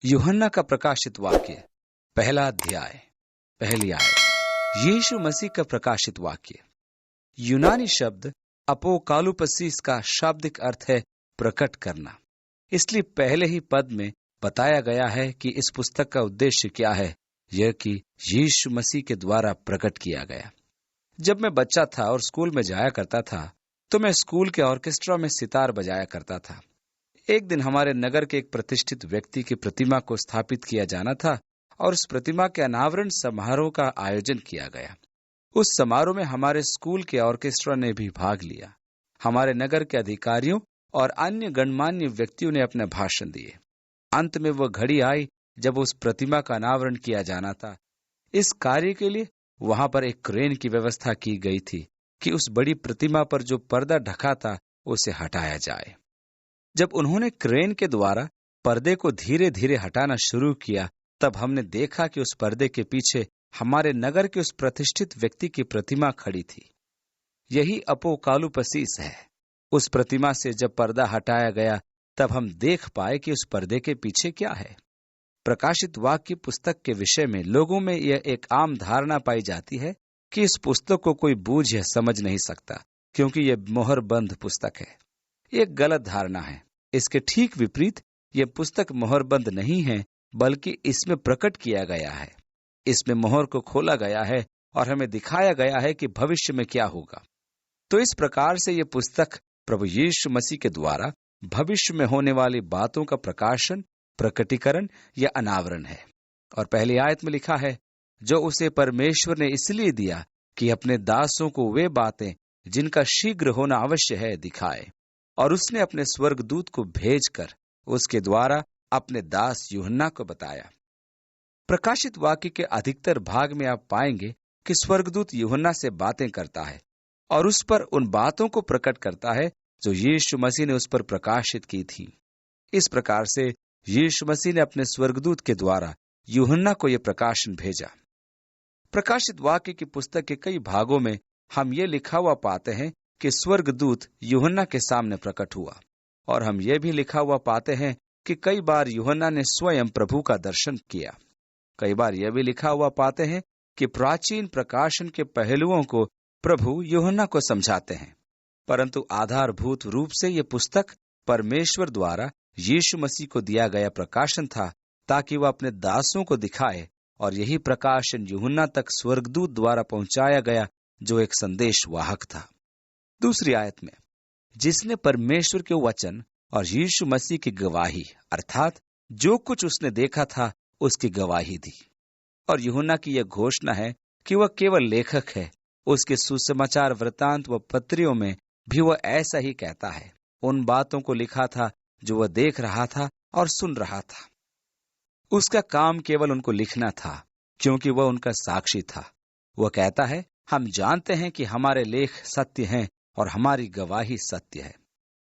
यूहन्ना का प्रकाशित वाक्य, पहला अध्याय, पहली आयत। यीशु मसीह का प्रकाशित वाक्य। यूनानी शब्द अपोकालुपसीस का शाब्दिक अर्थ है प्रकट करना। इसलिए पहले ही पद में बताया गया है कि इस पुस्तक का उद्देश्य क्या है, यह कि यीशु मसीह के द्वारा प्रकट किया गया। जब मैं बच्चा था और स्कूल में जाया करता था, तो मैं स्कूल के ऑर्केस्ट्रा में सितार बजाया करता था। एक दिन हमारे नगर के एक प्रतिष्ठित व्यक्ति की प्रतिमा को स्थापित किया जाना था और उस प्रतिमा के अनावरण समारोह का आयोजन किया गया। उस समारोह में हमारे स्कूल के ऑर्केस्ट्रा ने भी भाग लिया। हमारे नगर के अधिकारियों और अन्य गणमान्य व्यक्तियों ने अपने भाषण दिए। अंत में वह घड़ी आई जब उस प्रतिमा का अनावरण किया जाना था। इस कार्य के लिए वहां पर एक क्रेन की व्यवस्था की गई थी कि उस बड़ी प्रतिमा पर जो पर्दा ढका था उसे हटाया जाए। जब उन्होंने क्रेन के द्वारा पर्दे को धीरे धीरे हटाना शुरू किया, तब हमने देखा कि उस पर्दे के पीछे हमारे नगर के उस प्रतिष्ठित व्यक्ति की प्रतिमा खड़ी थी। यही अपोकालुपसीस है। उस प्रतिमा से जब पर्दा हटाया गया, तब हम देख पाए कि उस पर्दे के पीछे क्या है। प्रकाशित वाक्य पुस्तक के विषय में लोगों में यह एक आम धारणा पाई जाती है कि इस पुस्तक को कोई बूझ या समझ नहीं सकता, क्योंकि यह मोहरबंद पुस्तक है। यह गलत धारणा है। इसके ठीक विपरीत यह पुस्तक मोहरबंद नहीं है, बल्कि इसमें प्रकट किया गया है। इसमें मोहर को खोला गया है और हमें दिखाया गया है कि भविष्य में क्या होगा। तो इस प्रकार से यह पुस्तक प्रभु यीशु मसीह के द्वारा भविष्य में होने वाली बातों का प्रकाशन, प्रकटीकरण या अनावरण है। और पहली आयत में लिखा है, जो उसे परमेश्वर ने इसलिए दिया कि अपने दासों को वे बातें जिनका शीघ्र होना अवश्य है दिखाए। और उसने अपने स्वर्गदूत को भेजकर उसके द्वारा अपने दास यूहन्ना को बताया। प्रकाशित वाक्य के अधिकतर भाग में आप पाएंगे कि स्वर्गदूत यूहन्ना से बातें करता है और उस पर उन बातों को प्रकट करता है जो यीशु मसीह ने उस पर प्रकाशित की थी। इस प्रकार से यीशु मसीह ने अपने स्वर्गदूत के द्वारा यूहन्ना को यह प्रकाशन भेजा। प्रकाशित वाक्य की पुस्तक के कई भागों में हम ये लिखा हुआ पाते हैं कि स्वर्गदूत यूहन्ना के सामने प्रकट हुआ, और हम ये भी लिखा हुआ पाते हैं कि कई बार यूहन्ना ने स्वयं प्रभु का दर्शन किया। कई बार यह भी लिखा हुआ पाते हैं कि प्राचीन प्रकाशन के पहलुओं को प्रभु यूहन्ना को समझाते हैं। परंतु आधारभूत रूप से यह पुस्तक परमेश्वर द्वारा यीशु मसीह को दिया गया प्रकाशन था, ताकि वह अपने दासों को दिखाए, और यही प्रकाशन यूहन्ना तक स्वर्गदूत द्वारा पहुंचाया गया, जो एक संदेश वाहक था। दूसरी आयत में, जिसने परमेश्वर के वचन और यीशु मसीह की गवाही, अर्थात जो कुछ उसने देखा था उसकी गवाही दी। और यूहन्ना की यह घोषणा है कि वह केवल लेखक है। उसके सुसमाचार वृत्तांत व पत्रियों में भी वह ऐसा ही कहता है। उन बातों को लिखा था जो वह देख रहा था और सुन रहा था। उसका काम केवल उनको लिखना था, क्योंकि वह उनका साक्षी था। वह कहता है, हम जानते हैं कि हमारे लेख सत्य हैं और हमारी गवाही सत्य है।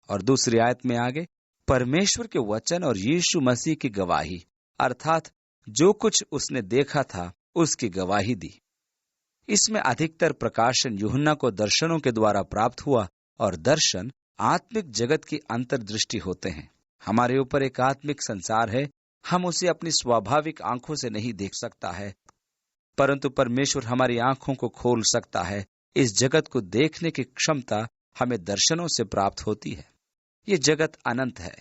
और दूसरी आयत में आगे, परमेश्वर के वचन और यीशु मसीह की गवाही, अर्थात जो कुछ उसने देखा था उसकी गवाही दी। इसमें अधिकतर प्रकाशन यूहन्ना को दर्शनों के द्वारा प्राप्त हुआ, और दर्शन आत्मिक जगत की अंतर्दृष्टि होते हैं। हमारे ऊपर एक आत्मिक संसार है। हम उसे अपनी स्वाभाविक आंखों से नहीं देख सकता है, परंतु परमेश्वर हमारी आंखों को खोल सकता है। इस जगत को देखने की क्षमता हमें दर्शनों से प्राप्त होती है। ये जगत अनंत है।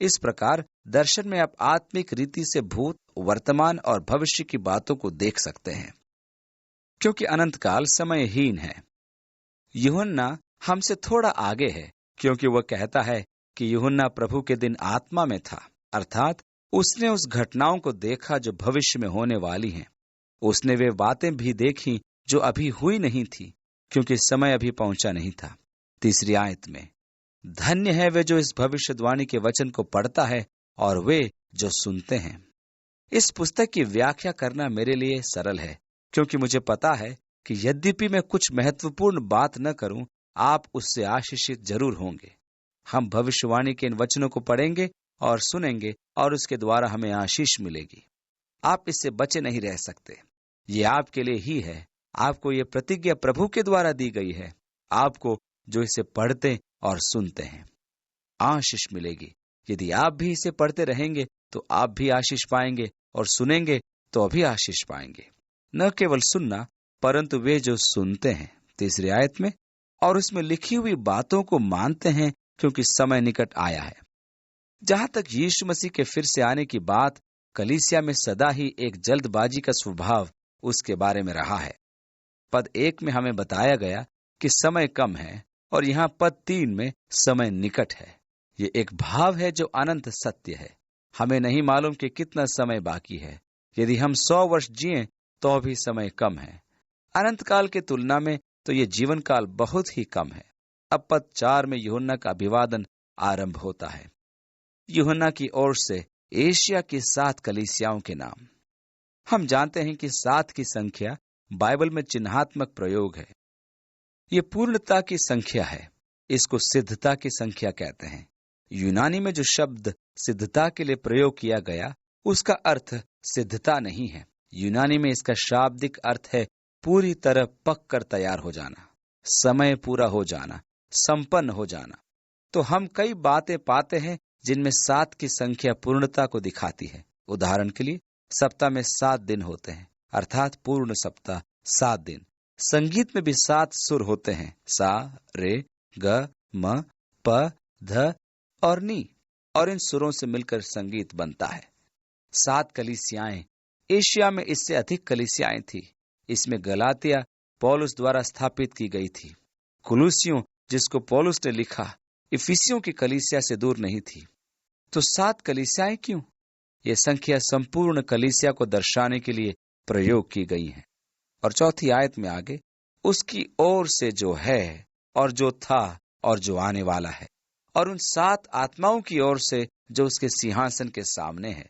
इस प्रकार दर्शन में आप आत्मिक रीति से भूत, वर्तमान और भविष्य की बातों को देख सकते हैं, क्योंकि अनंत काल समयहीन है। यूहन्ना हमसे थोड़ा आगे है, क्योंकि वह कहता है कि यूहन्ना प्रभु के दिन आत्मा में था, अर्थात उसने उस घटनाओं को देखा जो भविष्य में होने वाली हैं। उसने वे बातें भी देखी जो अभी हुई नहीं थी, क्योंकि समय अभी पहुंचा नहीं था। तीसरी आयत में, धन्य है वे जो इस भविष्यवाणी के वचन को पढ़ता है और वे जो सुनते हैं। इस पुस्तक की व्याख्या करना मेरे लिए सरल है, क्योंकि मुझे पता है कि यद्यपि मैं कुछ महत्वपूर्ण बात न करूं, आप उससे आशीषित जरूर होंगे। हम भविष्यवाणी के इन वचनों को पढ़ेंगे और सुनेंगे, और उसके द्वारा हमें आशीष मिलेगी। आप इससे बचे नहीं रह सकते। ये आपके लिए ही है। आपको ये प्रतिज्ञा प्रभु के द्वारा दी गई है। आपको जो इसे पढ़ते और सुनते हैं, आशीष मिलेगी। यदि आप भी इसे पढ़ते रहेंगे तो आप भी आशीष पाएंगे, और सुनेंगे तो अभी आशीष पाएंगे। न केवल सुनना, परंतु वे जो सुनते हैं, 3री आयत में, और उसमें लिखी हुई बातों को मानते हैं, क्योंकि समय निकट आया है। जहां तक यीशु मसीह के फिर से आने की बात, कलीसिया में सदा ही एक जल्दबाजी का स्वभाव उसके बारे में रहा है। पद 1 में हमें बताया गया कि समय कम है, और यहाँ पद 3 में समय निकट है। ये एक भाव है जो अनंत सत्य है। हमें नहीं मालूम कि कितना समय बाकी है। यदि हम 100 वर्ष जिए तो भी समय कम है। अनंत काल के तुलना में तो ये जीवन काल बहुत ही कम है। अब पद 4 में यूहन्ना का अभिवादन आरंभ होता है। यूहन्ना की ओर से एशिया की 7 कलीसियाओं के नाम। हम जानते हैं कि 7 की संख्या बाइबल में चिन्हात्मक प्रयोग है। ये पूर्णता की संख्या है। इसको सिद्धता की संख्या कहते हैं। यूनानी में जो शब्द सिद्धता के लिए प्रयोग किया गया, उसका अर्थ सिद्धता नहीं है। यूनानी में इसका शाब्दिक अर्थ है पूरी तरह पक कर तैयार हो जाना, समय पूरा हो जाना, संपन्न हो जाना। तो हम कई बातें पाते हैं जिनमें 7 की संख्या पूर्णता को दिखाती है। उदाहरण के लिए, सप्ताह में 7 दिन होते हैं, अर्थात पूर्ण सप्ताह 7 दिन। संगीत में भी 7 सुर होते हैं, सा, रे, ग, म, प, ध और नी, और इन सुरों से मिलकर संगीत बनता है। 7 कलीसियाएं। एशिया में इससे अधिक कलीसियाएं थी। इसमें गलातिया पौलुस द्वारा स्थापित की गई थी। कुलुसियों, जिसको पौलुस ने लिखा, इफिसियों की कलीसिया से दूर नहीं थी। तो 7 कलीसियाएं क्यों? ये संख्या संपूर्ण कलीसिया को दर्शाने के लिए प्रयोग की गई है। और 4थी आयत में आगे, उसकी ओर से जो है और जो था और जो आने वाला है, और उन 7 आत्माओं की ओर से जो उसके सिंहासन के सामने है।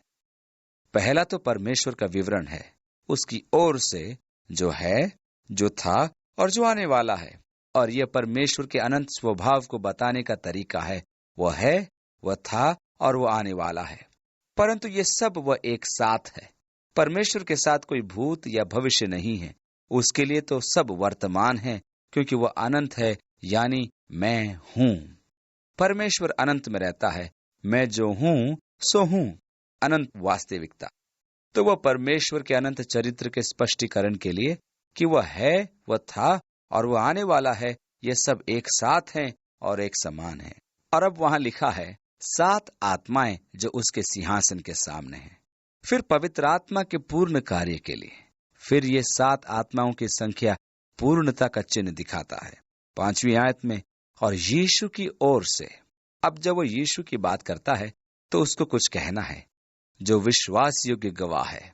पहला तो परमेश्वर का विवरण है, उसकी ओर से जो है, जो था और जो आने वाला है। और यह परमेश्वर के अनंत स्वभाव को बताने का तरीका है। वह है, वह था और वह आने वाला है। परंतु ये सब वह एक साथ है। परमेश्वर के साथ कोई भूत या भविष्य नहीं है। उसके लिए तो सब वर्तमान है, क्योंकि वह अनंत है, यानी मैं हूं। परमेश्वर अनंत में रहता है। मैं जो हूं सो हूं, अनंत वास्तविकता। तो वह परमेश्वर के अनंत चरित्र के स्पष्टीकरण के लिए कि वह है, वह था और वह आने वाला है, ये सब एक साथ हैं और एक समान है। और अब वहां लिखा है 7 आत्माएं जो उसके सिंहासन के सामने हैं। फिर पवित्र आत्मा के पूर्ण कार्य के लिए। फिर ये 7 आत्माओं की संख्या पूर्णता का चिन्ह दिखाता है। 5वीं आयत में, और यीशु की ओर से। अब जब वो यीशु की बात करता है तो उसको कुछ कहना है, जो विश्वास योग्य गवाह है।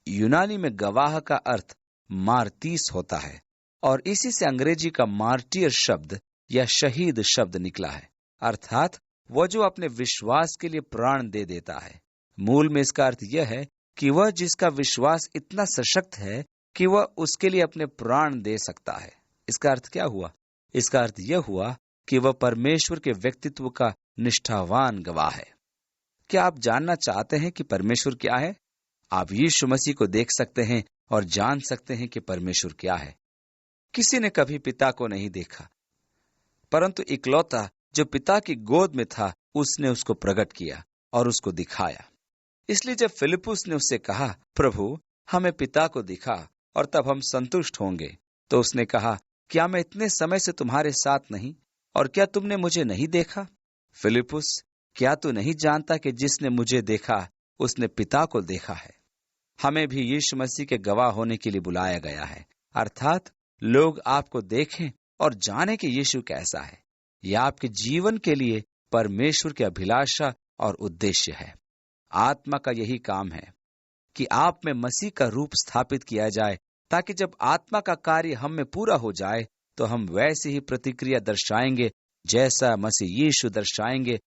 यूनानी में गवाह का अर्थ मार्तीस होता है, और इसी से अंग्रेजी का मार्टियर शब्द या शहीद शब्द निकला है, अर्थात वह जो अपने विश्वास के लिए प्राण दे देता है। मूल में इसका अर्थ यह है कि वह जिसका विश्वास इतना सशक्त है कि वह उसके लिए अपने प्राण दे सकता है। इसका अर्थ क्या हुआ? इसका अर्थ यह हुआ कि वह परमेश्वर के व्यक्तित्व का निष्ठावान गवाह है। क्या आप जानना चाहते हैं कि परमेश्वर क्या है? आप यीशु मसीह को देख सकते हैं और जान सकते हैं कि परमेश्वर क्या है। किसी ने कभी पिता को नहीं देखा, परंतु इकलौता जो पिता की गोद में था, उसने उसको प्रकट किया और उसको दिखाया। इसलिए जब फिलिपुस ने उससे कहा, प्रभु हमें पिता को दिखा और तब हम संतुष्ट होंगे, तो उसने कहा, क्या मैं इतने समय से तुम्हारे साथ नहीं, और क्या तुमने मुझे नहीं देखा? फिलिपुस, क्या तू नहीं जानता कि जिसने मुझे देखा उसने पिता को देखा है? हमें भी यीशु मसीह के गवाह होने के लिए बुलाया गया है, अर्थात लोग आपको देखें और जाने कि यीशु कैसा है। यह आपके जीवन के लिए परमेश्वर की अभिलाषा और उद्देश्य है। आत्मा का यही काम है कि आप में मसीह का रूप स्थापित किया जाए, ताकि जब आत्मा का कार्य हम में पूरा हो जाए तो हम वैसे ही प्रतिक्रिया दर्शाएंगे जैसा मसीह यीशु दर्शाएंगे।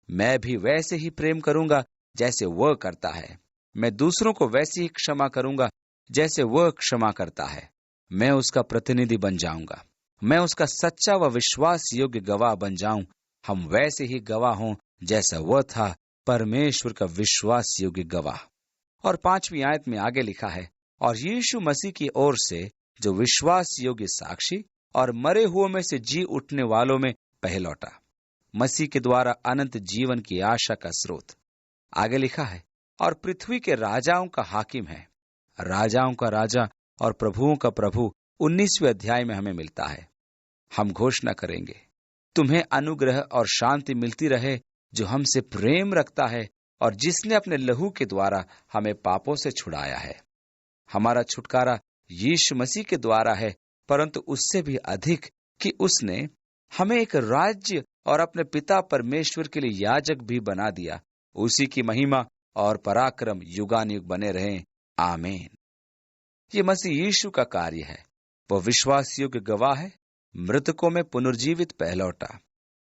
मैं भी वैसे ही प्रेम करूंगा जैसे वह करता है। मैं दूसरों को वैसे ही क्षमा करूंगा जैसे वह क्षमा करता है। मैं उसका प्रतिनिधि बन जाऊंगा। मैं उसका सच्चा व विश्वास योग्य गवाह बन जाऊं। हम वैसे ही गवाह हों जैसा वह था, परमेश्वर का विश्वास योग्य गवाह। और 5वीं आयत में आगे लिखा है, और यीशु मसीह की ओर से जो विश्वास योग्य साक्षी और मरे हुओं में से जी उठने वालों में पहलौटा। मसीह के द्वारा अनंत जीवन की आशा का स्रोत। आगे लिखा है, और पृथ्वी के राजाओं का हाकिम है। राजाओं का राजा और प्रभुओं का प्रभु 19वें अध्याय में हमें मिलता है। हम घोषणा करेंगे, तुम्हें अनुग्रह और शांति मिलती रहे, जो हमसे प्रेम रखता है और जिसने अपने लहू के द्वारा हमें पापों से छुड़ाया है। हमारा छुटकारा यीशु मसीह के द्वारा है, परंतु उससे भी अधिक कि उसने हमें एक राज्य और अपने पिता परमेश्वर के लिए याजक भी बना दिया। उसी की महिमा और पराक्रम युगानुयुग बने रहें। आमीन। ये मसीह यीशु का कार्य है। वो विश्वास योग्य गवाह है, मृतकों में पुनर्जीवित पहलौटा।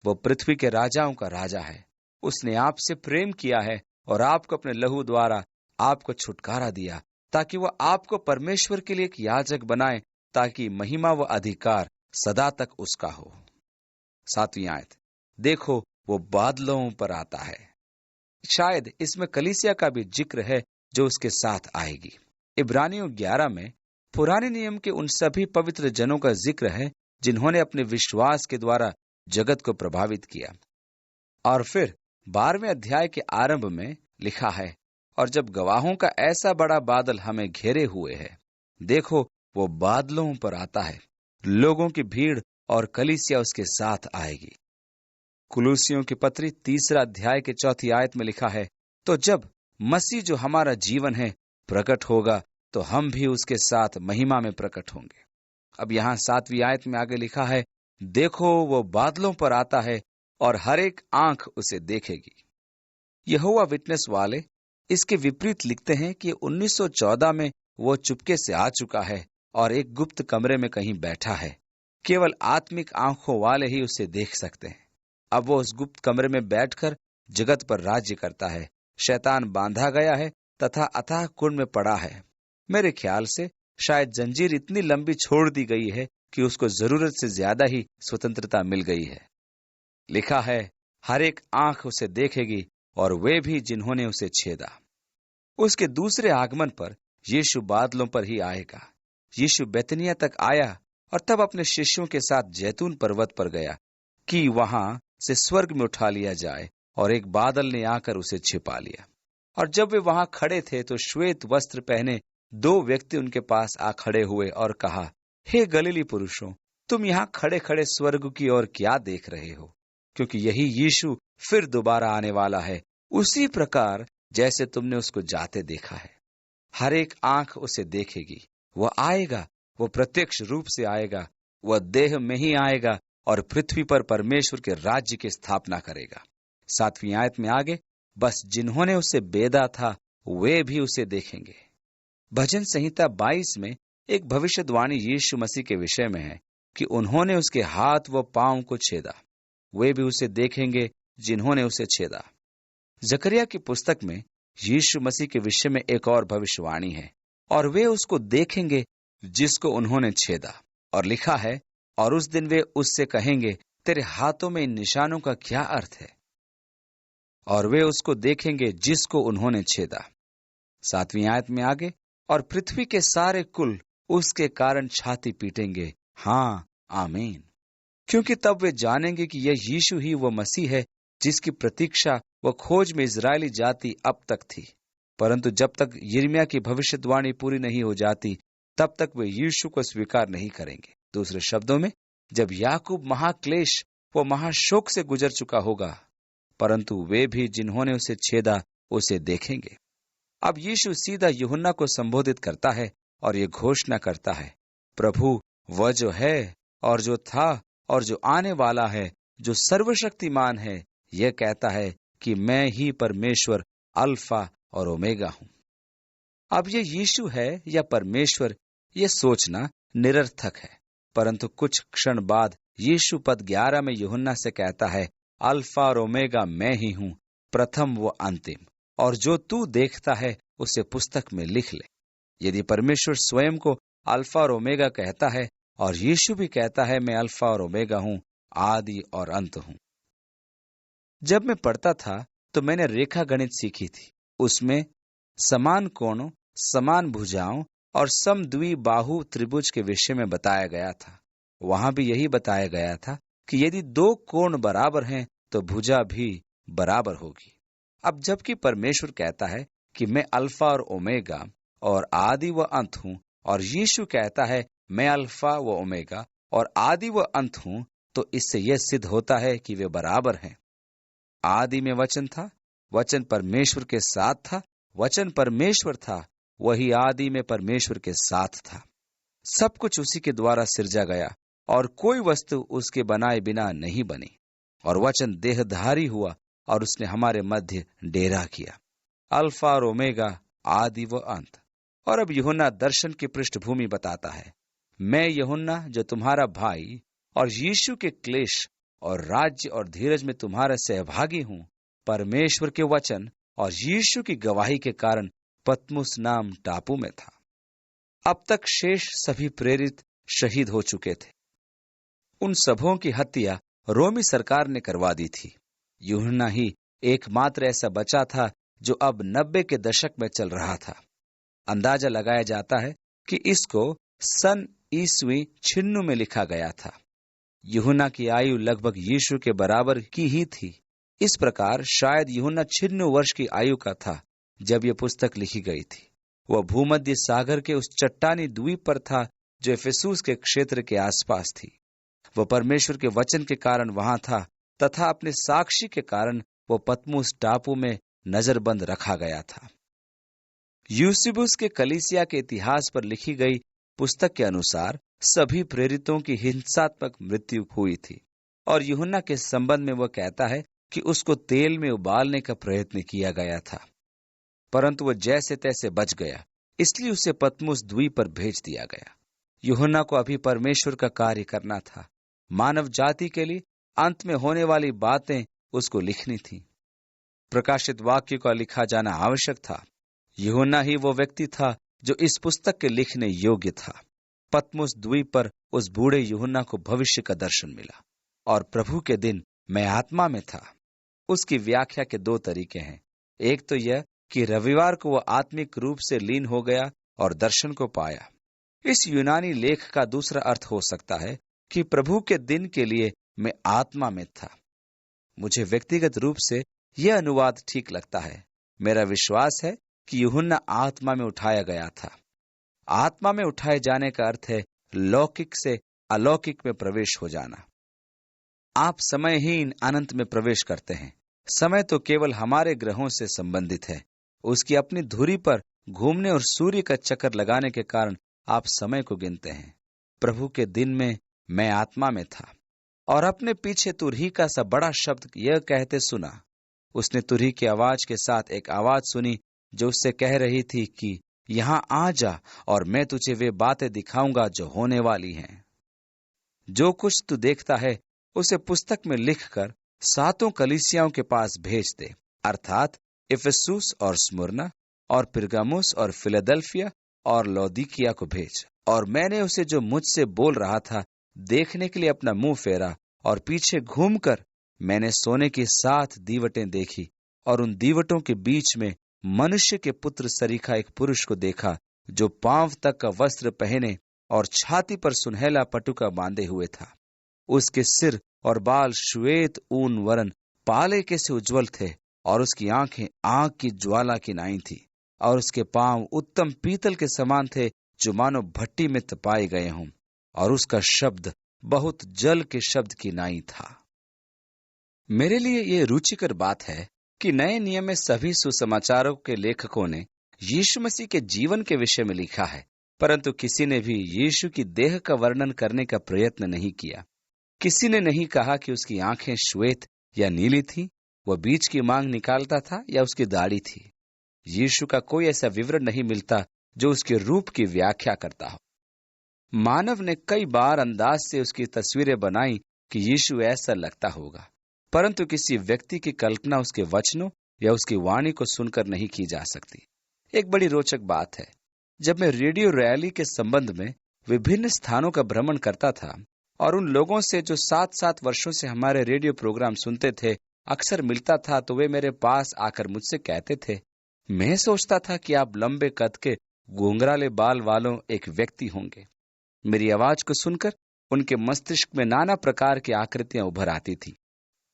वो पृथ्वी के राजाओं का राजा है। उसने आपसे प्रेम किया है और आपको अपने लहू द्वारा आपको छुटकारा दिया, ताकि वह आपको परमेश्वर के लिए एक याजक बनाए, ताकि महिमा व अधिकार सदा तक उसका हो। 7वीं आयत, देखो वो बादलों पर आता है। शायद इसमें कलीसिया का भी जिक्र है जो उसके साथ आएगी। इब्रानियों 11 में पुराने नियम के उन सभी पवित्र जनों का जिक्र है जिन्होंने अपने विश्वास के द्वारा जगत को प्रभावित किया। और फिर 12वें अध्याय के आरंभ में लिखा है, और जब गवाहों का ऐसा बड़ा बादल हमें घेरे हुए है, देखो वो बादलों पर आता है, लोगों की भीड़ और कलीसिया उसके साथ आएगी। कुलूसियों की पत्री 3 अध्याय के 4 आयत में लिखा है, तो जब मसीह जो हमारा जीवन है प्रकट होगा, तो हम भी उसके साथ महिमा में प्रकट होंगे। अब यहाँ 7वीं आयत में आगे लिखा है, देखो वो बादलों पर आता है और हर एक आंख उसे देखेगी। यहोवा विटनेस वाले इसके विपरीत लिखते हैं कि 1914 में वो चुपके से आ चुका है और एक गुप्त कमरे में कहीं बैठा है। केवल आत्मिक आंखों वाले ही उसे देख सकते हैं। अब वो उस गुप्त कमरे में बैठकर जगत पर राज्य करता है। शैतान बांधा गया है तथा अथाह कुंड में पड़ा है। मेरे ख्याल से शायद जंजीर इतनी लंबी छोड़ दी गई है कि उसको जरूरत से ज्यादा ही स्वतंत्रता मिल गई है। लिखा है, हर एक आंख उसे देखेगी और वे भी जिन्होंने उसे छेदा। उसके दूसरे आगमन पर यीशु बादलों पर ही आएगा। यीशु बैतनिया तक आया और तब अपने शिष्यों के साथ जैतून पर्वत पर गया कि वहां से स्वर्ग में उठा लिया जाए, और एक बादल ने आकर उसे छिपा लिया। और जब वे वहां खड़े थे तो श्वेत वस्त्र पहने 2 व्यक्ति उनके पास आ खड़े हुए और कहा, हे गलीली पुरुषों, तुम यहाँ खड़े खड़े स्वर्ग की ओर क्या देख रहे हो? क्योंकि यही यीशु फिर दोबारा आने वाला है, उसी प्रकार जैसे तुमने उसको जाते देखा है। हर एक आंख उसे देखेगी। वह आएगा, वो प्रत्यक्ष रूप से आएगा, वह देह में ही आएगा और पृथ्वी पर परमेश्वर के राज्य की स्थापना करेगा। 7वीं आयत में आगे, बस जिन्होंने उसे बेदा था वे भी उसे देखेंगे। भजन संहिता 22 में एक भविष्यवाणी यीशु मसीह के विषय में है कि उन्होंने उसके हाथ व पांव को छेदा। वे भी उसे देखेंगे जिन्होंने उसे छेदा। जकरिया की पुस्तक में यीशु मसीह के विषय में एक और भविष्यवाणी है, और वे उसको देखेंगे जिसको उन्होंने छेदा। और लिखा है, और उस दिन वे उससे कहेंगे, तेरे हाथों में इन निशानों का क्या अर्थ है? और वे उसको देखेंगे जिसको उन्होंने छेदा। 7वीं आयत में आगे, और पृथ्वी के सारे कुल उसके कारण छाती पीटेंगे, हाँ आमीन। क्योंकि तब वे जानेंगे कि यह यीशु ही वो मसीह है जिसकी प्रतीक्षा व खोज में इजरायली जाति अब तक थी। परंतु जब तक यिर्मयाह की भविष्यवाणी पूरी नहीं हो जाती, तब तक वे यीशु को स्वीकार नहीं करेंगे। दूसरे शब्दों में, जब याकूब महाक्लेश व महाशोक से गुजर चुका होगा, परंतु वे भी जिन्होंने उसे छेदा उसे देखेंगे। अब यीशु सीधा यूहन्ना को संबोधित करता है और ये घोषणा करता है, प्रभु वह जो है और जो था और जो आने वाला है, जो सर्वशक्तिमान है, यह कहता है कि मैं ही परमेश्वर अल्फा और ओमेगा हूं। अब ये यीशु है या परमेश्वर, ये सोचना निरर्थक है। परंतु कुछ क्षण बाद यीशु पद 11 में यूहन्ना से कहता है, अल्फा और ओमेगा मैं ही हूं, प्रथम व अंतिम, और जो तू देखता है उसे पुस्तक में लिख ले। यदि परमेश्वर स्वयं को अल्फा और ओमेगा कहता है और यीशु भी कहता है मैं अल्फा और ओमेगा हूं, आदि और अंत हूं। जब मैं पढ़ता था तो मैंने रेखा गणित सीखी थी। उसमें समान कोणों, समान भुजाओं और समद्विबाहु त्रिभुज के विषय में बताया गया था। वहां भी यही बताया गया था कि यदि 2 कोण बराबर हैं तो भुजा भी बराबर होगी। अब जबकि परमेश्वर कहता है कि मैं अल्फा और ओमेगा और आदि व अंत हूं, और यीशु कहता है मैं अल्फा व ओमेगा और आदि व अंत हूं, तो इससे यह सिद्ध होता है कि वे बराबर हैं। आदि में वचन था, वचन परमेश्वर के साथ था, वचन परमेश्वर था, वही आदि में परमेश्वर के साथ था। सब कुछ उसी के द्वारा सिरजा गया और कोई वस्तु उसके बनाए बिना नहीं बनी। और वचन देहधारी हुआ और उसने हमारे मध्य डेरा किया। अल्फा और ओमेगा, आदि व अंत। और अब यूहन्ना दर्शन की पृष्ठभूमि बताता है। मैं यूहन्ना जो तुम्हारा भाई और यीशु के क्लेश और राज्य और धीरज में तुम्हारा सहभागी हूं, परमेश्वर के वचन और यीशु की गवाही के कारण पतमुस नाम टापू में था। अब तक शेष सभी प्रेरित शहीद हो चुके थे। उन सबों की हत्या रोमी सरकार ने करवा दी थी। यूहन्ना ही एकमात्र ऐसा बचा था जो अब 90 के दशक में चल रहा था। अंदाजा लगाया जाता है कि इसको सन ईस्वी 96 में लिखा गया था। यूहन्ना की आयु लगभग यीशु के बराबर की ही थी। इस प्रकार शायद यूहन्ना 96 वर्ष की आयु का था जब यह पुस्तक लिखी गई थी। वह भूमध्य सागर के उस चट्टानी द्वीप पर था जो इफिसुस के क्षेत्र के आसपास थी। वह परमेश्वर के वचन के कारण वहां था तथा अपने साक्षी के कारण वह पतमुस टापू में नजरबंद रखा गया था। यूसिबुस के कलीसिया के इतिहास पर लिखी गई पुस्तक के अनुसार सभी प्रेरितों की हिंसात्मक मृत्यु हुई थी, और यूहन्ना के संबंध में वह कहता है कि उसको तेल में उबालने का प्रयत्न किया गया था, परंतु वह जैसे तैसे बच गया, इसलिए उसे पतमुस द्वीप पर भेज दिया गया। यूहन्ना को अभी परमेश्वर का कार्य करना था। मानव जाति के लिए अंत में होने वाली बातें उसको लिखनी थी। प्रकाशित वाक्य का लिखा जाना आवश्यक था। यूहन्ना ही वो व्यक्ति था जो इस पुस्तक के लिखने योग्य था। पतमुस द्वीप पर उस बूढ़े यूहन्ना को भविष्य का दर्शन मिला, और प्रभु के दिन मैं आत्मा में था। उसकी व्याख्या के 2 तरीके हैं। एक तो यह कि रविवार को वह आत्मिक रूप से लीन हो गया और दर्शन को पाया। इस यूनानी लेख का दूसरा अर्थ हो सकता है कि प्रभु के दिन के लिए मैं आत्मा में था। मुझे व्यक्तिगत रूप से यह अनुवाद ठीक लगता है। मेरा विश्वास है कि यूहन्ना आत्मा में उठाया गया था। आत्मा में उठाए जाने का अर्थ है लौकिक से अलौकिक में प्रवेश हो जाना। आप समयहीन अनंत में प्रवेश करते हैं। समय तो केवल हमारे ग्रहों से संबंधित है। उसकी अपनी धुरी पर घूमने और सूर्य का चक्कर लगाने के कारण आप समय को गिनते हैं। प्रभु के दिन में मैं आत्मा में था, और अपने पीछे तुरही सा बड़ा शब्द यह कहते सुना। उसने तुरही की आवाज के साथ एक आवाज सुनी जो उससे कह रही थी कि यहां आ जा और मैं तुझे वे बातें दिखाऊंगा जो होने वाली हैं। जो कुछ तू देखता है उसे पुस्तक में लिखकर 7 कलीसियाओं के पास भेज दे, अर्थात इफिसुस और स्मुरना और पिरगामुस और फिलाडेल्फिया और लौदीकिया को भेज। और मैंने उसे जो मुझसे बोल रहा था देखने के लिए अपना मुंह फेरा, और पीछे घूमकर मैंने सोने की 7 दीवटें देखी, और उन दीवटों के बीच में मनुष्य के पुत्र सरीखा एक पुरुष को देखा जो पांव तक का वस्त्र पहने और छाती पर सुनहला पटुका बांधे हुए था। उसके सिर और बाल श्वेत ऊन वरन पाले के से उज्जवल थे, और उसकी आंखें आग की ज्वाला की नाई थी, और उसके पांव उत्तम पीतल के समान थे जो मानो भट्टी में तपाए गए हों, और उसका शब्द बहुत जल के शब्द की नाई था। मेरे लिए यह रुचिकर बात है कि नए नियम में सभी सुसमाचारों के लेखकों ने यीशु मसीह के जीवन के विषय में लिखा है, परंतु किसी ने भी यीशु की देह का वर्णन करने का प्रयत्न नहीं किया। किसी ने नहीं कहा कि उसकी आंखें श्वेत या नीली थी, वह बीच की मांग निकालता था या उसकी दाढ़ी थी। यीशु का कोई ऐसा विवरण नहीं मिलता जो उसके रूप की व्याख्या करता हो। मानव ने कई बार अंदाज से उसकी तस्वीरें बनाई कि यीशु ऐसा लगता होगा, परंतु किसी व्यक्ति की कल्पना उसके वचनों या उसकी वाणी को सुनकर नहीं की जा सकती। एक बड़ी रोचक बात है, जब मैं रेडियो रैली के संबंध में विभिन्न स्थानों का भ्रमण करता था और उन लोगों से जो 7-7 वर्षों से हमारे रेडियो प्रोग्राम सुनते थे अक्सर मिलता था, तो वे मेरे पास आकर मुझसे कहते थे, मैं सोचता था कि आप लंबे कद के घुंघराले बाल वालों एक व्यक्ति होंगे। मेरी आवाज को सुनकर उनके मस्तिष्क में नाना प्रकार की आकृतियां उभर आती थी।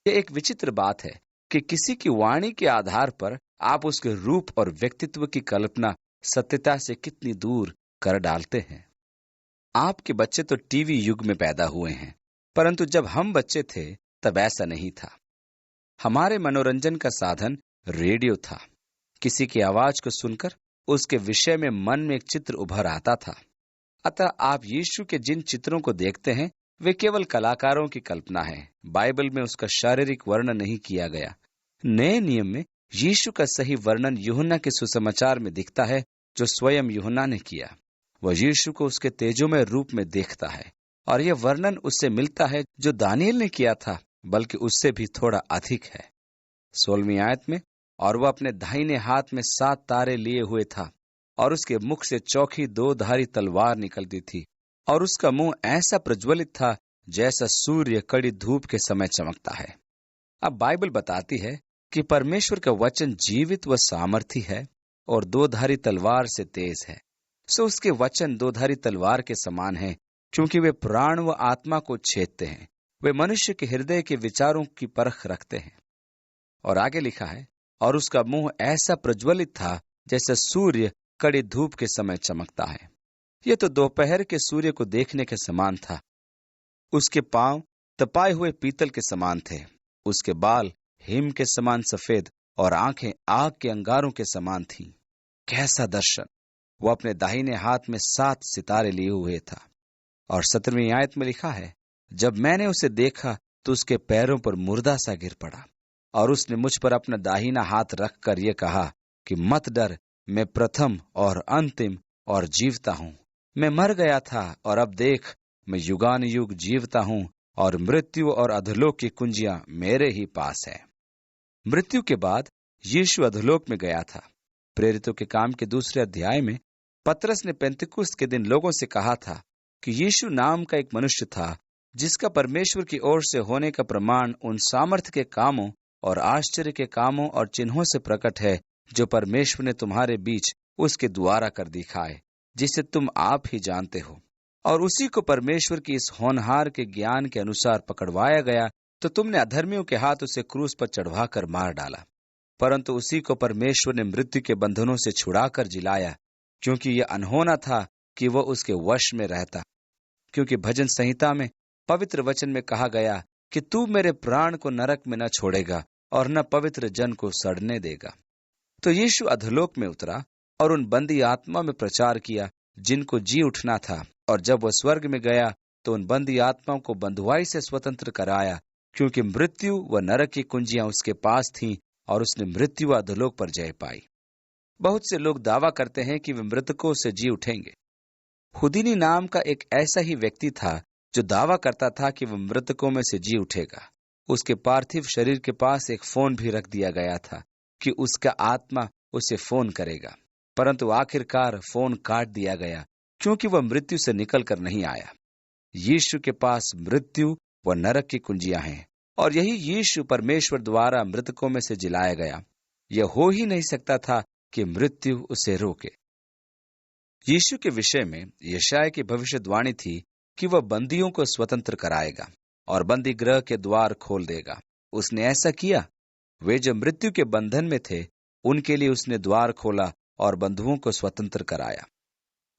यह एक विचित्र बात है कि किसी की वाणी के आधार पर आप उसके रूप और व्यक्तित्व की कल्पना सत्यता से कितनी दूर कर डालते हैं। आपके बच्चे तो टीवी युग में पैदा हुए हैं, परंतु जब हम बच्चे थे तब ऐसा नहीं था। हमारे मनोरंजन का साधन रेडियो था। किसी की आवाज को सुनकर उसके विषय में मन में एक चित्र उभर आता था। अतः आप यीशु के जिन चित्रों को देखते हैं वे केवल कलाकारों की कल्पना है। बाइबल में उसका शारीरिक वर्णन नहीं किया गया। नए नियम में यीशु का सही वर्णन यूहन्ना के सुसमाचार में दिखता है, जो स्वयं यूहन्ना ने किया। वह यीशु को उसके तेजोमय रूप में देखता है, और यह वर्णन उससे मिलता है जो दानियेल ने किया था, बल्कि उससे भी थोड़ा अधिक है। 16वीं आयत में, और वह अपने दाहिने हाथ में 7 तारे लिए हुए था, और उसके मुख से चौखी 2 धारी तलवार निकलती थी, और उसका मुंह ऐसा प्रज्वलित था जैसा सूर्य कड़ी धूप के समय चमकता है। अब बाइबल बताती है कि परमेश्वर का वचन जीवित व सामर्थी है और 2 धारी तलवार से तेज है। सो उसके वचन 2 धारी तलवार के समान है, क्योंकि वे प्राण व आत्मा को छेदते हैं। वे मनुष्य के हृदय के विचारों की परख रखते हैं। और आगे लिखा है, और उसका मुंह ऐसा प्रज्वलित था जैसे सूर्य कड़ी धूप के समय चमकता है। यह तो दोपहर के सूर्य को देखने के समान था। उसके पांव तपाए हुए पीतल के समान थे, उसके बाल हिम के समान सफेद और आंखें आग के अंगारों के समान थीं। कैसा दर्शन! वो अपने दाहिने हाथ में 7 सितारे लिए हुए था। और 17वीं आयत में लिखा है, जब मैंने उसे देखा तो उसके पैरों पर मुर्दा सा गिर पड़ा, और उसने मुझ पर अपना दाहिना हाथ रखकर यह कहा कि मत डर, मैं प्रथम और अंतिम और जीवता हूं। मैं मर गया था और अब देख, मैं युगानुयुग जीवता हूं, और मृत्यु और अधोलोक की कुंजियां मेरे ही पास है। मृत्यु के बाद यीशु अधोलोक में गया था। प्रेरितों के काम के 2 अध्याय में पतरस ने पेंतिकुस्त के दिन लोगों से कहा था कि यीशु नाम का एक मनुष्य था, जिसका परमेश्वर की ओर से होने का प्रमाण उन सामर्थ्य के कामों और आश्चर्य के कामों और चिन्हों से प्रकट है, जो परमेश्वर ने तुम्हारे बीच उसके द्वारा कर दिखाए, जिसे तुम आप ही जानते हो। और उसी को परमेश्वर की इस होनहार के ज्ञान के अनुसार पकड़वाया गया, तो तुमने अधर्मियों के हाथ उसे क्रूस पर चढ़वा कर मार डाला। परंतु उसी को परमेश्वर ने मृत्यु के बंधनों से छुड़ाकर जिलाया, क्योंकि यह अनहोना था कि वह उसके वश में रहता। क्योंकि भजन संहिता में पवित्र वचन में कहा गया कि तू मेरे प्राण को नरक में न छोड़ेगा और न पवित्र जन को सड़ने देगा। तो यीशु अधोलोक में उतरा और उन बंदी आत्मा में प्रचार किया जिनको जी उठना था, और जब वह स्वर्ग में गया तो उन बंदी आत्माओं को बंधुआई से स्वतंत्र कराया, क्योंकि मृत्यु व नरक की कुंजियां उसके पास थीं, और उसने मृत्यु व अधोलोक पर जय पाई। बहुत से लोग दावा करते हैं कि वे मृतकों से जी उठेंगे। हुदीनी नाम का एक ऐसा ही व्यक्ति था जो दावा करता था कि वह मृतकों में से जी उठेगा। उसके पार्थिव शरीर के पास एक फोन भी रख दिया गया था कि उसका आत्मा उसे फोन करेगा, परंतु आखिरकार फोन काट दिया गया, क्योंकि वह मृत्यु से निकल कर नहीं आया। यीशु के पास मृत्यु व नरक की कुंजियां हैं, और यही यीशु परमेश्वर द्वारा मृतकों में से जिलाया गया। यह हो ही नहीं सकता था कि मृत्यु उसे रोके। यीशु के विषय में यशायाह की भविष्यवाणी थी कि वह बंदियों को स्वतंत्र कराएगा और बंदी गृह के द्वार खोल देगा। उसने ऐसा किया। वे जो मृत्यु के बंधन में थे, उनके लिए उसने द्वार खोला और बंधुओं को स्वतंत्र कराया।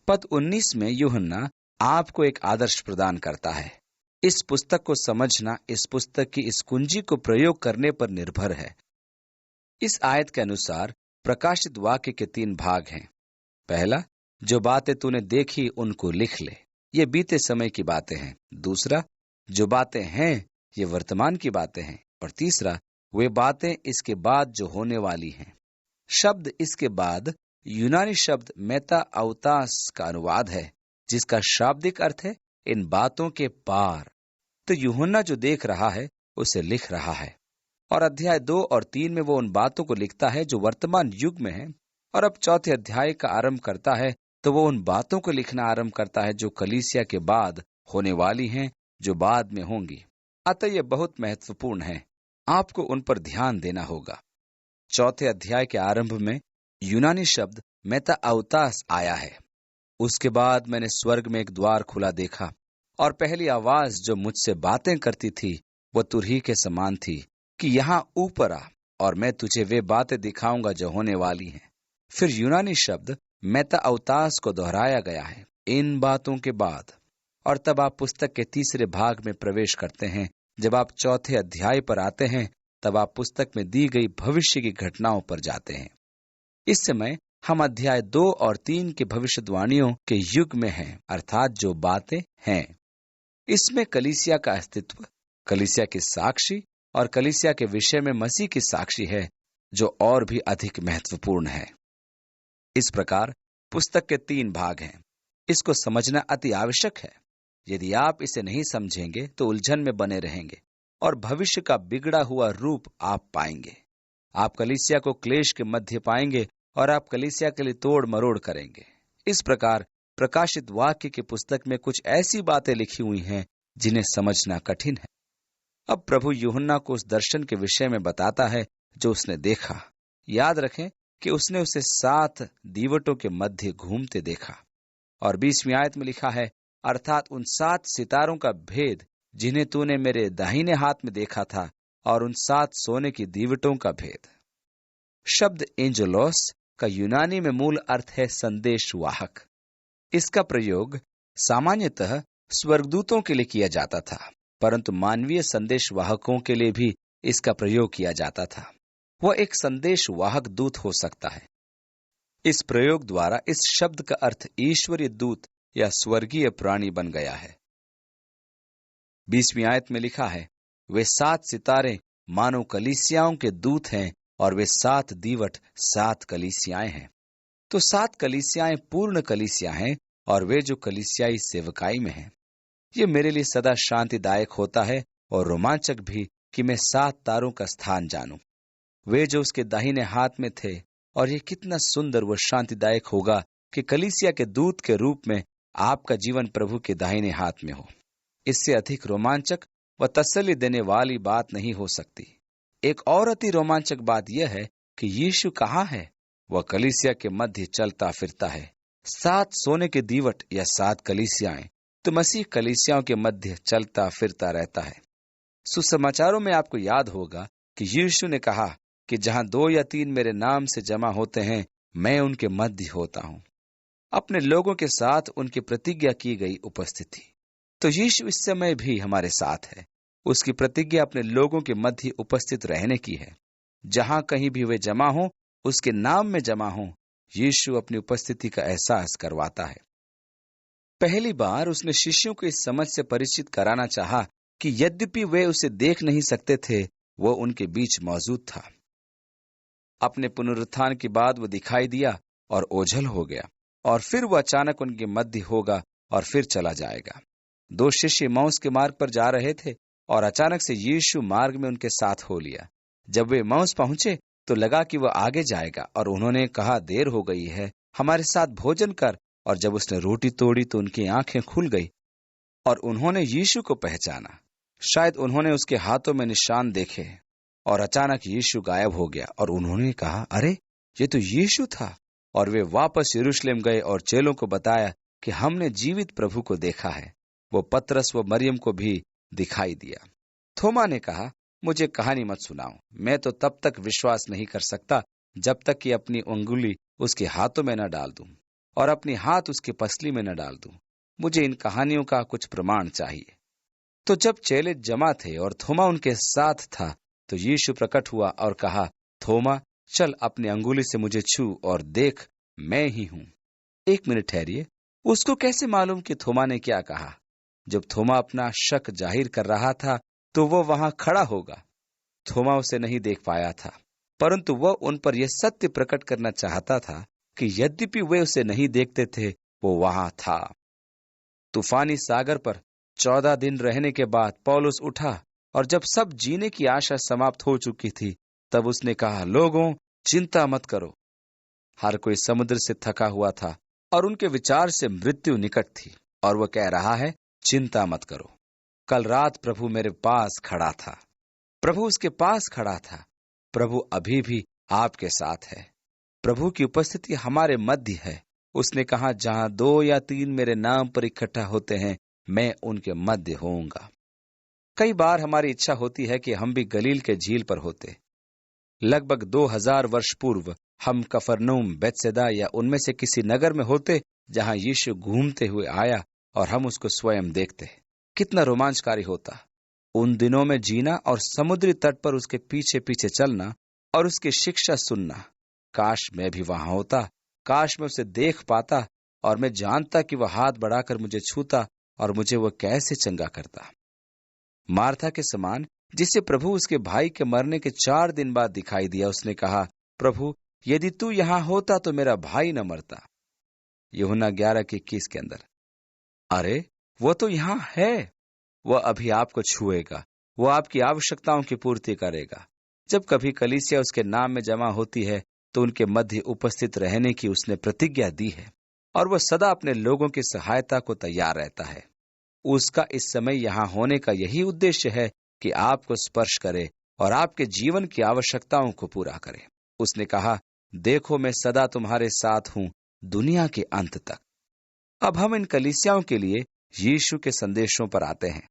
पद 19 में यूहन्ना आपको एक आदर्श प्रदान करता है। इस पुस्तक को समझना इस पुस्तक की इस कुंजी को प्रयोग करने पर निर्भर है। इस आयत के अनुसार प्रकाशित वाक्य के 3 भाग हैं। पहला, जो बातें तूने देखी उनको लिख ले, ये बीते समय की बातें हैं। दूसरा, जो बातें हैं ये वर्तमान की बातें हैं। और तीसरा, वे बातें इसके बाद जो होने वाली हैं। शब्द इसके बाद यूनानी शब्द मेटा अवतास का अनुवाद है, जिसका शाब्दिक अर्थ है इन बातों के पार। तो यूहन्ना जो देख रहा है उसे लिख रहा है, और अध्याय 2 और 3 में वो उन बातों को लिखता है जो वर्तमान युग में है। और अब 4थे अध्याय का आरंभ करता है तो वो उन बातों को लिखना आरंभ करता है जो कलीसिया के बाद होने वाली हैं, जो बाद में होंगी। अतः यह बहुत महत्वपूर्ण है, आपको उन पर ध्यान देना होगा। 4थे अध्याय के आरंभ में यूनानी शब्द मेटा अवतास आया है। उसके बाद मैंने स्वर्ग में एक द्वार खुला देखा, और पहली आवाज जो मुझसे बातें करती थी वह तुरही के समान थी, कि यहाँ ऊपर आ और मैं तुझे वे बातें दिखाऊंगा जो होने वाली हैं। फिर यूनानी शब्द मेटा अवतास को दोहराया गया है इन बातों के बाद, और तब आप पुस्तक के तीसरे भाग में प्रवेश करते हैं। जब आप चौथे अध्याय पर आते हैं, तब आप पुस्तक में दी गई भविष्य की घटनाओं पर जाते हैं। इस समय हम अध्याय 2 और 3 के भविष्यवाणियों के युग में हैं, अर्थात जो बातें हैं। इसमें कलीसिया का अस्तित्व, कलीसिया की साक्षी और कलीसिया के विषय में मसीह की साक्षी है, जो और भी अधिक महत्वपूर्ण है। इस प्रकार पुस्तक के 3 भाग हैं। इसको समझना अति आवश्यक है। यदि आप इसे नहीं समझेंगे तो उलझन में बने रहेंगे और भविष्य का बिगड़ा हुआ रूप आप पाएंगे। आप कलीसिया को क्लेश के मध्य पाएंगे और आप कलीसिया के लिए तोड़ मरोड़ करेंगे। इस प्रकार प्रकाशित वाक्य की पुस्तक में कुछ ऐसी बातें लिखी हुई हैं जिन्हें समझना कठिन है। अब प्रभु यूहन्ना को उस दर्शन के विषय में बताता है जो उसने देखा। याद रखें कि उसने उसे 7 दीवटों के मध्य घूमते देखा, और 20वीं आयत में लिखा है, अर्थात उन 7 सितारों का भेद जिन्हें तूने मेरे दाहिने हाथ में देखा था, और उन 7 सोने की दीवटों का भेद। शब्द एंजेलोस का यूनानी में मूल अर्थ है संदेशवाहक। इसका प्रयोग सामान्यतः स्वर्गदूतों के लिए किया जाता था, परंतु मानवीय संदेशवाहकों के लिए भी इसका प्रयोग किया जाता था। वह एक संदेशवाहक दूत हो सकता है। इस प्रयोग द्वारा इस शब्द का अर्थ ईश्वरीय दूत या स्वर्गीय प्राणी बन गया है। 20वीं आयत में लिखा है, वे 7 सितारे मानो कलीसियाओं के दूत हैं, और वे 7 दीवट 7 कलीसियाएं हैं। तो 7 कलीसियाएं पूर्ण कलीसिया हैं, और वे जो कलीसियाई सेवकाई में हैं। ये मेरे लिए सदा शांतिदायक होता है और रोमांचक भी कि मैं 7 तारों का स्थान जानूं, वे जो उसके दाहिने हाथ में थे। और ये कितना सुंदर व शांतिदायक होगा कि कलीसिया के दूत के रूप में आपका जीवन प्रभु के दाहिने हाथ में हो। इससे अधिक रोमांचक व तसल्ली देने वाली बात नहीं हो सकती। एक और अति रोमांचक बात यह है कि यीशु कहाँ है? वह कलीसिया के मध्य चलता फिरता है। 7 सोने के दीवट या 7 कलीसियाएं, तो मसीह कलीसियाओं के मध्य चलता फिरता रहता है। सुसमाचारों में आपको याद होगा कि यीशु ने कहा कि जहां 2 या 3 मेरे नाम से जमा होते हैं, मैं उनके मध्य होता हूं। अपने लोगों के साथ उनकी प्रतिज्ञा की गई उपस्थिति। तो यीशु इस समय भी हमारे साथ है। उसकी प्रतिज्ञा अपने लोगों के मध्य उपस्थित रहने की है। जहां कहीं भी वे जमा हो, उसके नाम में जमा हो, यीशु अपनी उपस्थिति का एहसास करवाता है। पहली बार उसने शिष्यों को इस समझ से परिचित कराना चाहा कि यद्यपि वे उसे देख नहीं सकते थे, वो उनके बीच मौजूद था। अपने पुनरुत्थान के बाद वो दिखाई दिया और ओझल हो गया, और फिर वो अचानक उनके मध्य होगा और फिर चला जाएगा। 2 शिष्य एमाउस के मार्ग पर जा रहे थे, और अचानक से यीशु मार्ग में उनके साथ हो लिया। जब वे एमाउस पहुंचे तो लगा कि वह आगे जाएगा, और उन्होंने कहा, देर हो गई है, हमारे साथ भोजन कर। और जब उसने रोटी तोड़ी तो उनकी आंखें खुल गई और उन्होंने यीशु को पहचाना। शायद उन्होंने उसके हाथों में निशान देखे, और अचानक यीशु गायब हो गया, और उन्होंने कहा, अरे ये तो यीशु था। और वे वापस यरूशलेम गए और चेलों को बताया कि हमने जीवित प्रभु को देखा है। वो पतरस व मरियम को भी दिखाई दिया। थोमा ने कहा, मुझे कहानी मत सुनाओ, मैं तो तब तक विश्वास नहीं कर सकता जब तक कि अपनी उंगली उसके हाथों में न डाल दूं और अपनी हाथ उसकी पसली में न डाल दूं। मुझे इन कहानियों का कुछ प्रमाण चाहिए। तो जब चेले जमा थे और थोमा उनके साथ था, तो यीशु प्रकट हुआ और कहा, थोमा, चल अपनी अंगुली से मुझे छू और देख, मैं ही हूं। 1 मिनट ठहरिए। उसको कैसे मालूम कि थोमा ने क्या कहा? जब थोमा अपना शक जाहिर कर रहा था तो वो वहां खड़ा होगा। थोमा उसे नहीं देख पाया था, परंतु वह उन पर यह सत्य प्रकट करना चाहता था कि यद्यपि वे उसे नहीं देखते थे, वो वहां था। तूफानी सागर पर 14 दिन रहने के बाद पौलुस उठा, और जब सब जीने की आशा समाप्त हो चुकी थी, तब उसने कहा, लोगों, चिंता मत करो। हर कोई समुद्र से थका हुआ था और उनके विचार से मृत्यु निकट थी, और वह कह रहा है, चिंता मत करो। कल रात प्रभु मेरे पास खड़ा था। प्रभु उसके पास खड़ा था। प्रभु अभी भी आपके साथ है। प्रभु की उपस्थिति हमारे मध्य है। उसने कहा, जहां 2 या 3 मेरे नाम पर इकट्ठा होते हैं, मैं उनके मध्य होऊंगा। कई बार हमारी इच्छा होती है कि हम भी गलील के झील पर होते। लगभग 2000 वर्ष पूर्व हम कफरनहूम, बेतसैदा या उनमें से किसी नगर में होते जहां यीशु घूमते हुए आया और हम उसको स्वयं देखते। कितना रोमांचकारी होता उन दिनों में जीना और समुद्री तट पर उसके पीछे पीछे चलना और उसकी शिक्षा सुनना। काश मैं भी वहां होता, काश मैं उसे देख पाता और मैं जानता कि वह हाथ बढ़ाकर मुझे छूता और मुझे वह कैसे चंगा करता। मार्था के समान, जिसे प्रभु उसके भाई के मरने के 4 दिन बाद दिखाई दिया, उसने कहा, प्रभु यदि तू यहां होता तो मेरा भाई न मरता। यूहन्ना 11:21 के अंदर। अरे वो तो यहां है, वह अभी आपको छुएगा, वह आपकी आवश्यकताओं की पूर्ति करेगा। जब कभी कलीसिया उसके नाम में जमा होती है तो उनके मध्य उपस्थित रहने की उसने प्रतिज्ञा दी है और वह सदा अपने लोगों की सहायता को तैयार रहता है। उसका इस समय यहां होने का यही उद्देश्य है कि आपको स्पर्श करे और आपके जीवन की आवश्यकताओं को पूरा करे। उसने कहा, देखो मैं सदा तुम्हारे साथ हूं दुनिया के अंत तक। अब हम इन कलीसियाओं के लिए यीशु के संदेशों पर आते हैं।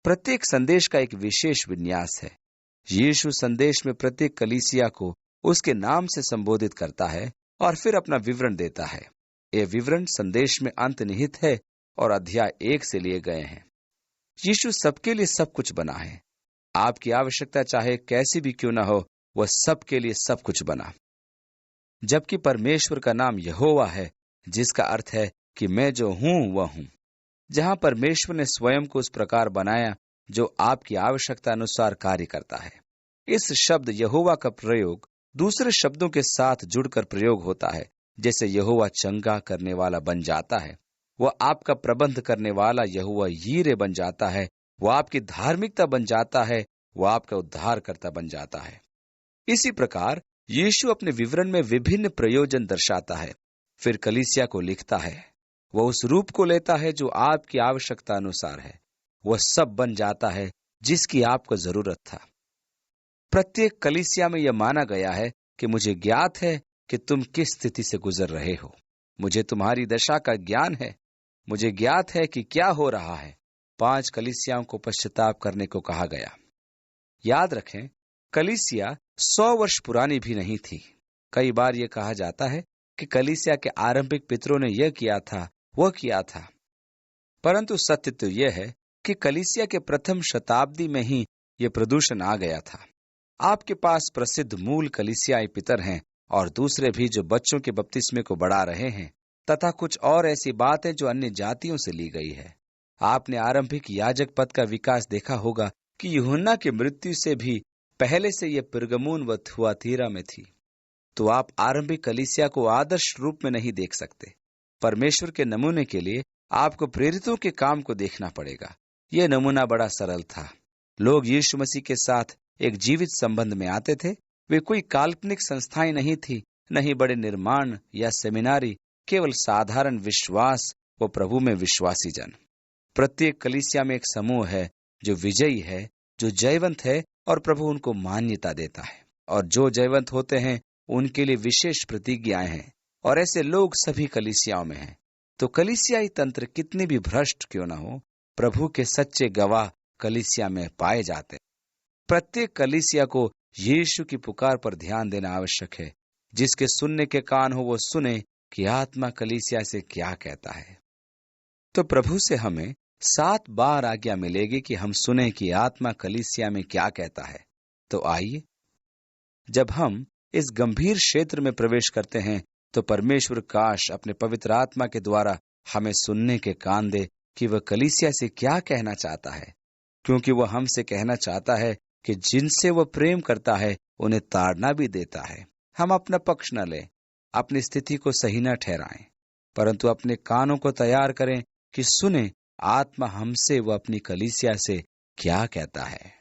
प्रत्येक संदेश का एक विशेष विन्यास है। यीशु संदेश में प्रत्येक कलीसिया को उसके नाम से संबोधित करता है और फिर अपना विवरण देता है। ये विवरण संदेश में अंतर्निहित है और अध्याय 1 से लिए गए हैं। यीशु सबके लिए सब कुछ बना है। आपकी आवश्यकता चाहे कैसी भी क्यों ना हो, वह सबके लिए सब कुछ बना। जबकि परमेश्वर का नाम यहोवा है, जिसका अर्थ है कि मैं जो हूं वह हूं। जहां परमेश्वर ने स्वयं को उस प्रकार बनाया जो आपकी आवश्यकता अनुसार कार्य करता है। इस शब्द यहोवा का प्रयोग दूसरे शब्दों के साथ जुड़कर प्रयोग होता है। जैसे यहोवा चंगा करने वाला बन जाता है, वह आपका प्रबंध करने वाला यहोवा यीरे बन जाता है, वह आपकी धार्मिकता बन जाता है, वह आपका उद्धारकर्ता बन जाता है। इसी प्रकार यीशु अपने विवरण में विभिन्न प्रयोजन दर्शाता है, फिर कलीसिया को लिखता है। वह उस रूप को लेता है जो आपकी आवश्यकता अनुसार है। वह सब बन जाता है जिसकी आपको जरूरत था। प्रत्येक कलीसिया में यह माना गया है कि मुझे ज्ञात है कि तुम किस स्थिति से गुजर रहे हो। मुझे तुम्हारी दशा का ज्ञान है। मुझे ज्ञात है कि क्या हो रहा है। 5 कलीसियाओं को पश्चाताप करने को कहा गया। याद रखें, कलीसिया 100 वर्ष पुरानी भी नहीं थी। कई बार यह कहा जाता है कि कलीसिया के आरंभिक पितरों ने यह किया था, वह किया था, परंतु सत्य तो यह है कि कलीसिया के प्रथम शताब्दी में ही यह प्रदूषण आ गया था। आपके पास प्रसिद्ध मूल कलीसियाई पितर हैं और दूसरे भी जो बच्चों के बपतिस्मे को बढ़ा रहे हैं, तथा कुछ और ऐसी बातें जो अन्य जातियों से ली गई है। आपने आरंभिक याजक पद का विकास देखा होगा कि यूहन्ना की मृत्यु से भी पहले से यह पिरगमून व थुआतीरा में थी। तो आप आरंभिक कलीसिया को आदर्श रूप में नहीं देख सकते। परमेश्वर के नमूने के लिए आपको प्रेरितों के काम को देखना पड़ेगा। यह नमूना बड़ा सरल था। लोग यीशु मसीह के साथ एक जीवित संबंध में आते थे। वे कोई काल्पनिक संस्थाएं नहीं थी, नहीं बड़े निर्माण या सेमिनारी, केवल साधारण विश्वास व प्रभु में विश्वासी जन। प्रत्येक कलीसिया में एक समूह है जो विजयी है, जो जयवंत है और प्रभु उनको मान्यता देता है। और जो जयवंत होते हैं उनके लिए विशेष प्रतिज्ञाएं हैं, और ऐसे लोग सभी कलीसियाओं में हैं। तो कलीसियाई तंत्र कितने भी भ्रष्ट क्यों न हो, प्रभु के सच्चे गवाह कलीसिया में पाए जाते हैं। प्रत्येक कलीसिया को यीशु की पुकार पर ध्यान देना आवश्यक है। जिसके सुनने के कान हो वो सुने कि आत्मा कलीसिया से क्या कहता है। तो प्रभु से हमें 7 बार आज्ञा मिलेगी कि हम सुने कि आत्मा कलीसिया में क्या कहता है। तो आइए, जब हम इस गंभीर क्षेत्र में प्रवेश करते हैं तो परमेश्वर काश अपने पवित्र आत्मा के द्वारा हमें सुनने के कान दे कि वह कलीसिया से क्या कहना चाहता है, क्योंकि वह हमसे कहना चाहता है कि जिनसे वह प्रेम करता है उन्हें ताड़ना भी देता है। हम अपना पक्ष न लें, अपनी स्थिति को सही न ठहराएं, परंतु अपने कानों को तैयार करें कि सुने आत्मा हमसे व अपनी कलीसिया से क्या कहता है।